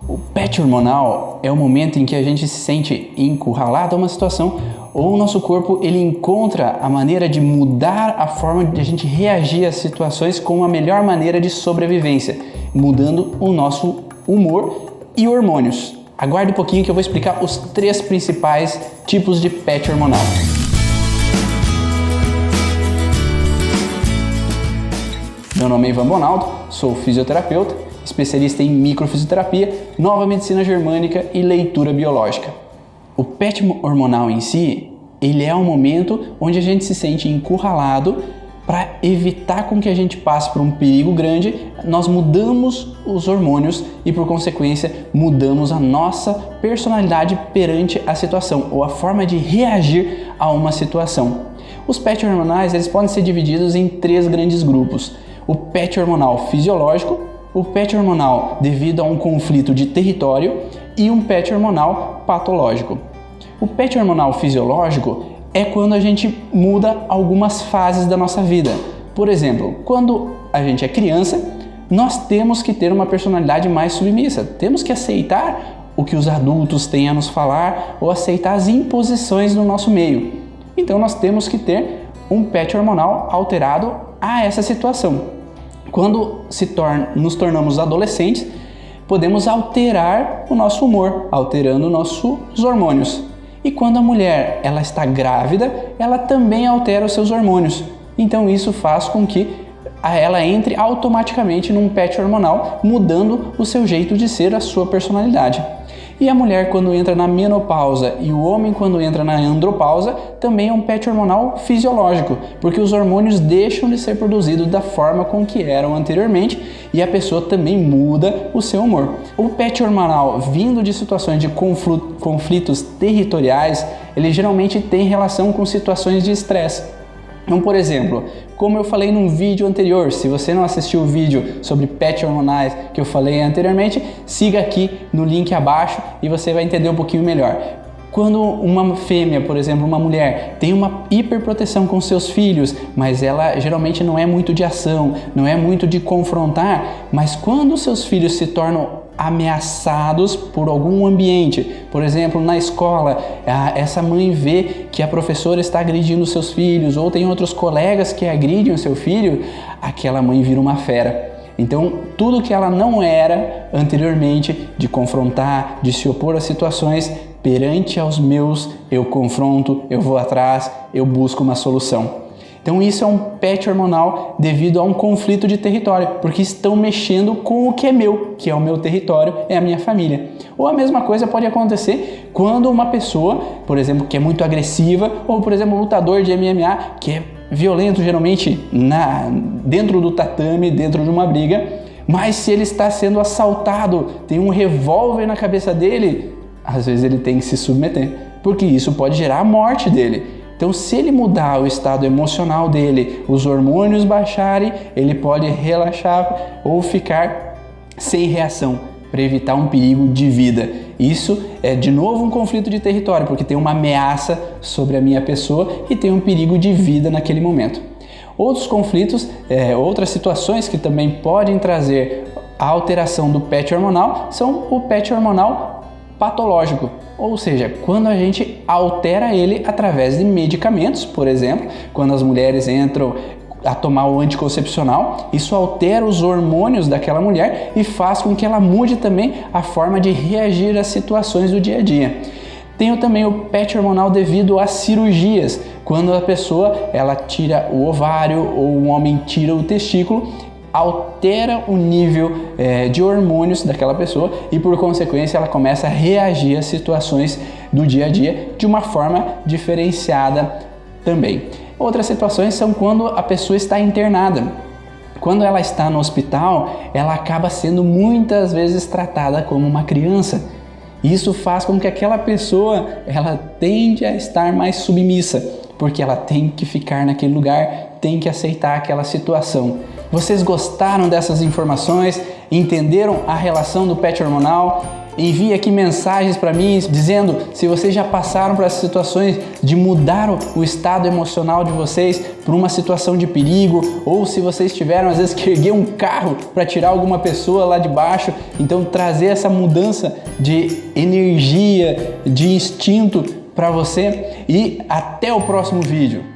O patch hormonal é o momento em que a gente se sente encurralado a uma situação ou o nosso corpo ele encontra a maneira de mudar a forma de a gente reagir às situações com a melhor maneira de sobrevivência, mudando o nosso humor e hormônios. Aguarde um pouquinho que eu vou explicar os 3 principais tipos de patch hormonal. Meu nome é Ivan Bonaldo, sou fisioterapeuta, especialista em microfisioterapia, nova medicina germânica e leitura biológica. O patch hormonal em si, ele é um momento onde a gente se sente encurralado. Para evitar com que a gente passe por um perigo grande, nós mudamos os hormônios e, por consequência, mudamos a nossa personalidade perante a situação ou a forma de reagir a uma situação. Os patch hormonais eles podem ser divididos em 3 grandes grupos. O patch hormonal fisiológico, o patch hormonal devido a um conflito de território e um patch hormonal patológico. O patch hormonal fisiológico é quando a gente muda algumas fases da nossa vida. Por exemplo, quando a gente é criança, nós temos que ter uma personalidade mais submissa. Temos que aceitar o que os adultos têm a nos falar ou aceitar as imposições do nosso meio. Então nós temos que ter um patch hormonal alterado a essa situação. Quando nos tornamos adolescentes, podemos alterar o nosso humor, alterando nossos hormônios. E quando a mulher ela está grávida, ela também altera os seus hormônios. Então isso faz com que ela entre automaticamente num patch hormonal, mudando o seu jeito de ser, a sua personalidade. E a mulher quando entra na menopausa e o homem quando entra na andropausa também é um patch hormonal fisiológico, porque os hormônios deixam de ser produzidos da forma com que eram anteriormente e a pessoa também muda o seu humor. O patch hormonal vindo de situações de conflitos territoriais, ele geralmente tem relação com situações de estresse. Então, por exemplo, como eu falei num vídeo anterior, se você não assistiu o vídeo sobre patch hormonais que eu falei anteriormente, siga aqui no link abaixo e você vai entender um pouquinho melhor. Quando uma fêmea, por exemplo, uma mulher, tem uma hiperproteção com seus filhos, mas ela geralmente não é muito de ação, não é muito de confrontar, mas quando seus filhos se tornam ameaçados por algum ambiente, por exemplo, na escola, essa mãe vê que a professora está agredindo seus filhos ou tem outros colegas que agridem o seu filho, aquela mãe vira uma fera. Então, tudo que ela não era anteriormente de confrontar, de se opor a situações, perante aos meus, eu confronto, eu vou atrás, eu busco uma solução. Então isso é um patch hormonal devido a um conflito de território, porque estão mexendo com o que é meu, que é o meu território, é a minha família. Ou a mesma coisa pode acontecer quando uma pessoa, por exemplo, que é muito agressiva, ou por exemplo, um lutador de MMA, que é violento geralmente dentro do tatame, dentro de uma briga, mas se ele está sendo assaltado, tem um revólver na cabeça dele, às vezes ele tem que se submeter, porque isso pode gerar a morte dele. Então, se ele mudar o estado emocional dele, os hormônios baixarem, ele pode relaxar ou ficar sem reação para evitar um perigo de vida. Isso é de novo um conflito de território, porque tem uma ameaça sobre a minha pessoa e tem um perigo de vida naquele momento. Outros conflitos, outras situações que também podem trazer a alteração do patch hormonal são o patch hormonal patológico, ou seja, quando a gente altera ele através de medicamentos, por exemplo, quando as mulheres entram a tomar o anticoncepcional, isso altera os hormônios daquela mulher e faz com que ela mude também a forma de reagir às situações do dia a dia. Tenho também o patch hormonal devido às cirurgias, quando a pessoa ela tira o ovário ou um homem tira o testículo, altera o nível de hormônios daquela pessoa e, por consequência, ela começa a reagir às situações do dia a dia de uma forma diferenciada também. Outras situações são quando a pessoa está internada. Quando ela está no hospital, ela acaba sendo muitas vezes tratada como uma criança. Isso faz com que aquela pessoa ela tende a estar mais submissa, porque ela tem que ficar naquele lugar, tem que aceitar aquela situação. Vocês gostaram dessas informações? Entenderam a relação do PET hormonal? Envie aqui mensagens para mim dizendo se vocês já passaram por essas situações de mudar o estado emocional de vocês para uma situação de perigo, ou se vocês tiveram às vezes que erguer um carro para tirar alguma pessoa lá de baixo. Então trazer essa mudança de energia, de instinto para você, e até o próximo vídeo.